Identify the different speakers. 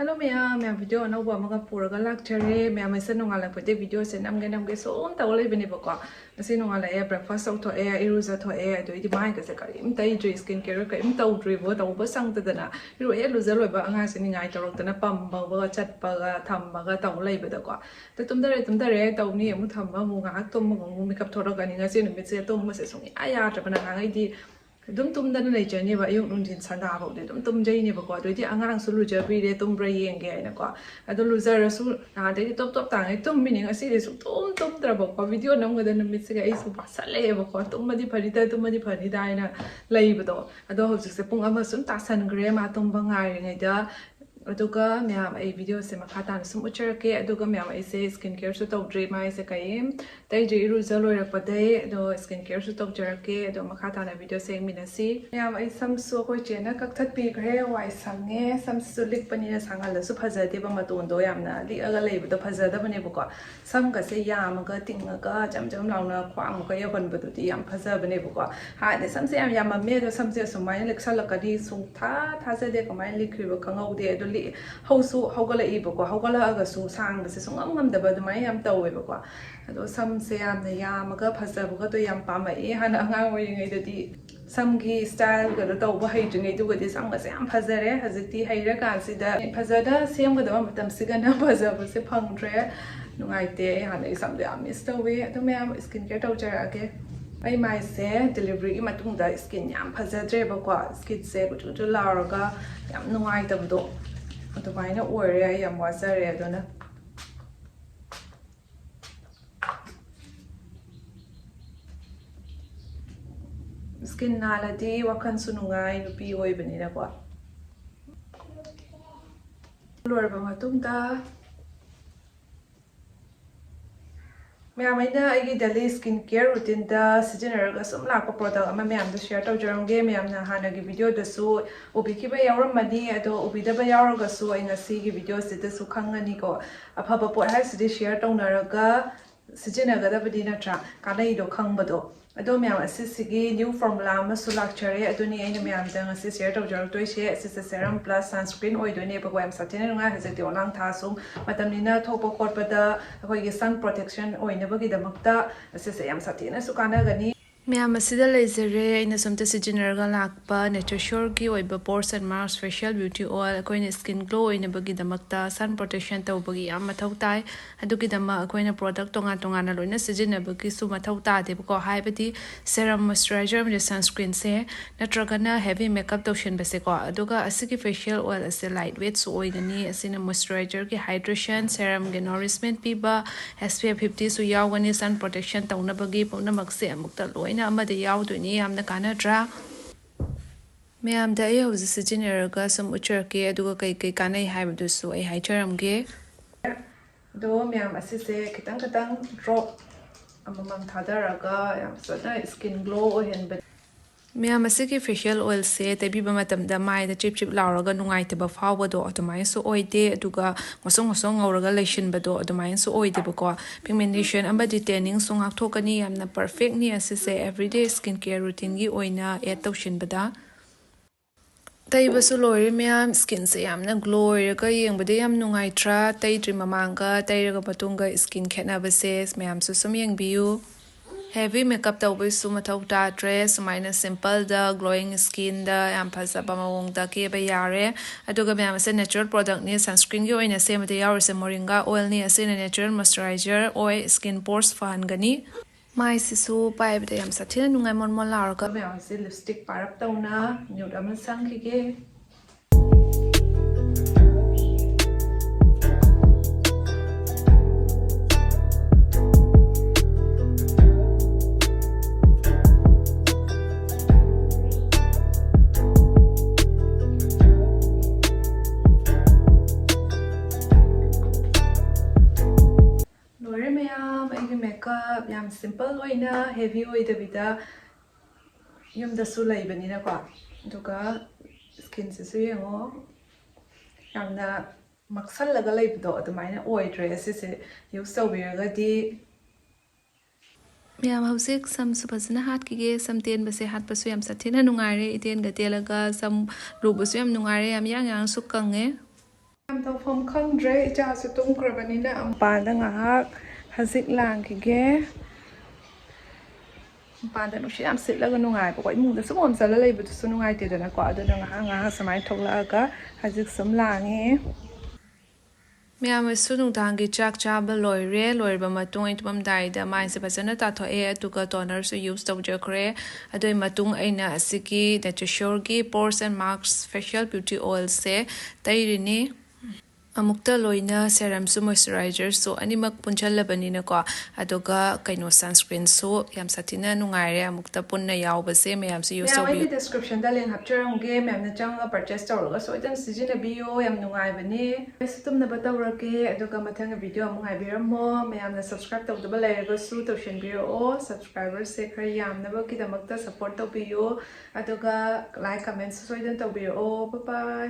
Speaker 1: Hello ma'am, video na uba mga pura galak chere, ma'am isa nung alang pwede video sa namge so on tawalay binibako. Kasi nung alay breakfast out to iruza to ito iti mahay kasi karim tayo skincare karim taw dribo taw basang tadana. Iru luza lo ba ang hasin nga itarok na pambang baga chat baga tambaga tawalay bidako. Tumdare taw ni mo tamba mo nga atom mo makeup thora gani nga sin mitse to mo se sungi aya ta bana nga idi tum dan lai jani ba yung nung din sanda ba de tum jai ni ba ko de angang sulu ja bi de tum brai yeng ge na ko ado loser su na de top tang ai tum meaning asi de su tum tra ba ko video nam ga de mit se ga isu ba sa le ba ko tum ma di phari da na lai ba do ado ho se pung ama sun ta san gre ma tum ba ngai ngai da aduga ma'am ay video se makata na sum uchar ke aduga ma'am ay se skincare su tawd dre mai se kaim tay je iru zalo ra paday do skincare su tawd jar ke do makata na video se minasi ma'am ay sam su ko chena kak that pi gre wai sange sam su lik pani na sangal su phaja de ba matun do yam na li aga lei bu do phaja da bane bu ko sam ka se yam ga ting ga jam law na khwang ko ya ban bu ti yam phaja bane bu ko ha de sam se yam me do sam se sumai lek sal ka di su tha se de ko mai lik ri ba kangau de hausu haugala ibako haugala agasu sang base sungam ngam daba dumai yam tawe bako ado sam se yam na yamaga phasabuga to yam pama e hana angang oi ngai dati samgi style ga to ba hai jingai du ga di sam ga se yam phazare haziti haira ka sida phazada sem ga da matam siga na phazaba se phangre nungai te hana sam de am stowe to me am skincare to jar age ai mai se delivery gi matung da skin yam phazadre bako skin se ku tu lauraga yam nungai tabdo adumaiना ओरे yam wazare aduna skin naladi wakan sunungai nupi oi banina kwa loire ba matungda ma'am आई daily skin care routine सिजनरगा सूम लाप product अमा ma'am share तौजरंगे ma'am हाना की video दसु उबिखिबा यावरमनी अदो उबिदबा यावरगसु आई ngasi वीडियो सिदसु खंगनी को अफबा पोट हासिदि शेयर तौनरगा सिजनगदबदि नत्रा कानै दो खंगबदो अदो मैम असिसिगी न्यू फॉर्मूला अमसु लाक्चरे अदुनि आइना मैम दा ngasi शेयर तौजरतोइसे असिसे सेरम प्लस सनस्क्रीन ओइदोने बगो एम साथेने नुंगा हजति ओलांग थासुम मतमनिना थोपो खोटपदा अखोइगे सन प्रोटेक्शन ओइनबगी दमक्ता असिसे एम साथेने सुकानागनी मैम असिदा लेजरे आइना समते सिजनरगा लाकपा नेचर श्योर की ओइबा pores and marks facial beauty oil अखोइने स्किन ग्लो ओइनबगी दमक्ता सन प्रोटेक्शन तौबगी याम मथौ ताई अदुगी दमा अखोइना प्रोडक्ट तोंगा लोइना सिजनबगी सु मथौ तादेबको हाइबदी सेरम मॉइस्चराइजर में सनस्क्रीन से नत्रगना हेवी मेकअप तौशन बसेको अदुगा असिगी फेशियल ऑयल असे लाइट वेट सु ओइगनी असिना मॉइस्चराइजर की हाइड्रेशन सेरम के नरिशमेंट पीबा SPF 50 सु यावगनी सन प्रोटेक्शन तौनबगी पुनमक्से अमुक्ता लोइना अमदे यावदुनी यामना कानद्रा मैम दा ए हौज सिजनरगा सम उचरके अदुगा कई कानै हाइबदुसु ए हाइचरमगे दो मैम असिसे खितंग ड्रॉप अममम थादरगा याम सदा स्किन ग्लो ओहेनब मैम असिगे फेशियल ऑयल से तैबीबा मतमदा माइदा चिप लाउरगा नुंगाइतबा फावबदो अदुमाइन सु ओइदे अदुगा ngosong ngौरगा लेशनबदो अदुमाइन सु ओइदेबको पिगमेंटेशन अमदि टैनिंग सु ngakthokani yamna perfect ni asise everyday skin care routine gi oina add tawshinbada तैबसु लोरे मैम स्किन से यामना ग्लो ओइरगा येंबदे याम नुंगाइत्रा तैद्रि ममांगा तैरगा पतुंगा स्किन खेनाबसे मैम सु सम येंबियु हेवी मेकअप तौबसु मथौ ताद्रे सुमाइना सिंपल दा ग्लोइंग स्किन दा याम फजबा मवोंग दा केबा यारे अदुगा मैम से नेचुरल प्रोडक्ट नि sunscreen gi oina semade yaurse moringa oil ni asina natural moisturiser ओइ स्किन पोर्स फहनगनी माइ सिसु पाइबदे याम साथिना नुंगाइ mon लारगा मैम से लिपस्टिक पारप तौना न्यूड अमन संखिगे makeup yam simple oina heavy oidabida yumda su laibanina kwa duga skin se su yengo yamna maksal laga laibdo adumaina oidre se use tawbiraga di ma'am हौसिक सम सुपजना हाथ की सम तेन बसे हाथ पसु याम साथेना नुंगारे इतेन गतेलगा सम रुबसु याम नुंगारे याम यांग यांग सुकंगे ꯌꯥꯝ ꯇꯧꯐꯝ ꯈꯪꯗ꯭ꯔꯦ ꯏꯆꯥꯁꯨ ꯇꯨꯝꯈ꯭ꯔꯕꯅꯤꯅ ꯃꯄꯥꯟꯗ ꯉꯥꯏꯍꯥꯛ ꯍꯖꯤꯛ ꯂꯥꯡꯈꯤꯒꯦ ꯃꯄꯥꯟꯗ ꯅꯨꯡꯁꯤꯠ ꯌꯥꯝ ꯁꯤꯠꯂꯒ ꯅꯨꯡꯉꯥꯏꯕꯀꯣ ꯏꯃꯨꯡꯗ ꯁꯨꯝ ꯑꯣꯝꯆꯜꯂ ꯂꯩꯕꯗꯨꯁꯨ ꯅꯨꯡꯉꯥꯏꯇꯦꯗꯅꯀꯣ ꯑꯗꯨꯅ ꯉꯥꯏꯍꯥꯛ ꯁꯨꯃꯥꯏꯅ ꯊꯣꯛꯂꯛꯑꯒ ꯍꯖꯤꯛ ꯁꯨꯝ ꯂꯥꯡꯉꯦ ꯃꯌꯥꯝꯅꯁꯨ ꯅꯨꯡꯗꯥꯡꯒꯤ ꯆꯥꯛ ꯆꯥꯕ ꯂꯣꯏꯔꯕ ꯃꯇꯨꯡ ꯑꯩ ꯇꯨꯝꯃꯝꯗꯥꯏꯗ ꯃꯥꯏꯁꯦ ꯐꯖꯅ ꯇꯥꯊꯣꯛꯑꯦ ꯑꯗꯨꯒ ꯇꯣꯅꯔꯁꯨ ꯌꯨꯁ ꯇꯧꯖꯈ꯭ꯔꯦ ꯑꯗꯨꯒꯤ ꯃꯇꯨꯡ ꯑꯩꯅ ꯑꯁꯤꯒꯤ ꯅꯦꯆꯔꯁꯣꯔꯒꯤ pores and marks facial beauty ꯑꯣꯏꯜꯁꯦ ꯇꯩꯔꯤꯅꯤ ꯑꯃꯨꯛꯇ ꯂꯣꯏꯅ ꯁꯦꯔꯝꯁꯨ ꯃꯣꯏꯆꯔꯥꯏꯖꯔꯁꯨ ꯑꯅꯤꯃꯛ ꯄꯨꯟꯁꯤꯜꯂꯕꯅꯤꯅꯀꯣ ꯑꯗꯨꯒ ꯁꯟꯁꯀ꯭ꯔꯤꯟꯁꯨ ꯌꯥꯝ ꯁꯥꯊꯤꯅ ꯅꯨꯡꯉꯥꯏꯔꯦ ꯑꯃꯨꯛꯇ ꯄꯨꯟꯅ ꯌꯥꯎꯕꯁꯦ ꯃꯌꯥꯝꯁꯨ ꯌꯨꯁ ꯇꯧꯕꯤꯌꯨ ꯑꯩꯒꯤ ꯗꯤꯁꯀ꯭ꯔꯤꯞꯁꯟꯗ ꯂꯤꯡ ꯍꯥꯞꯆꯔꯝꯒꯦ ꯃꯌꯥꯝꯅ ꯆꯪꯉꯒ ꯄꯔꯆꯦꯁ ꯇꯧꯔꯒ ꯁꯣꯏꯗꯅ ꯁꯤꯖꯤꯟꯅꯕꯤꯌꯣ ꯌꯥꯝ ꯅꯨꯡꯉꯥꯏꯕꯅꯦ ꯑꯩꯁꯨ ꯇꯨꯝꯅꯕ ꯇꯧꯔꯒꯦ ꯑꯗꯨꯒ ꯃꯊꯪꯒꯤ ꯚꯤꯗꯤꯑꯣ ꯑꯃꯨꯛ ꯉꯥꯏꯕꯤꯔꯝꯃꯣ ꯃꯌꯥꯝꯅ ꯁꯕꯁꯀ꯭ꯔꯥꯏꯕ ꯇꯧꯗꯕ ꯂꯩꯔꯒꯁꯨ ꯇꯧꯁꯟꯕꯤꯔꯛꯑꯣ ꯁꯕꯁꯀ꯭ꯔꯥꯏꯕꯔꯁꯦ ꯈꯔ ꯌꯥꯝꯅꯕꯒꯤꯗꯃꯛꯇ ꯁꯞꯄꯣꯔꯠ ꯇꯧꯕꯤꯌꯨ ꯑꯗꯨꯒ ꯂꯥꯏꯛ ꯀꯃꯦꯟꯠꯁꯨ ꯁꯣꯏꯗꯅ ꯇꯧꯕꯤꯔꯛꯑꯣ ꯕꯥꯏ ꯕꯥꯏ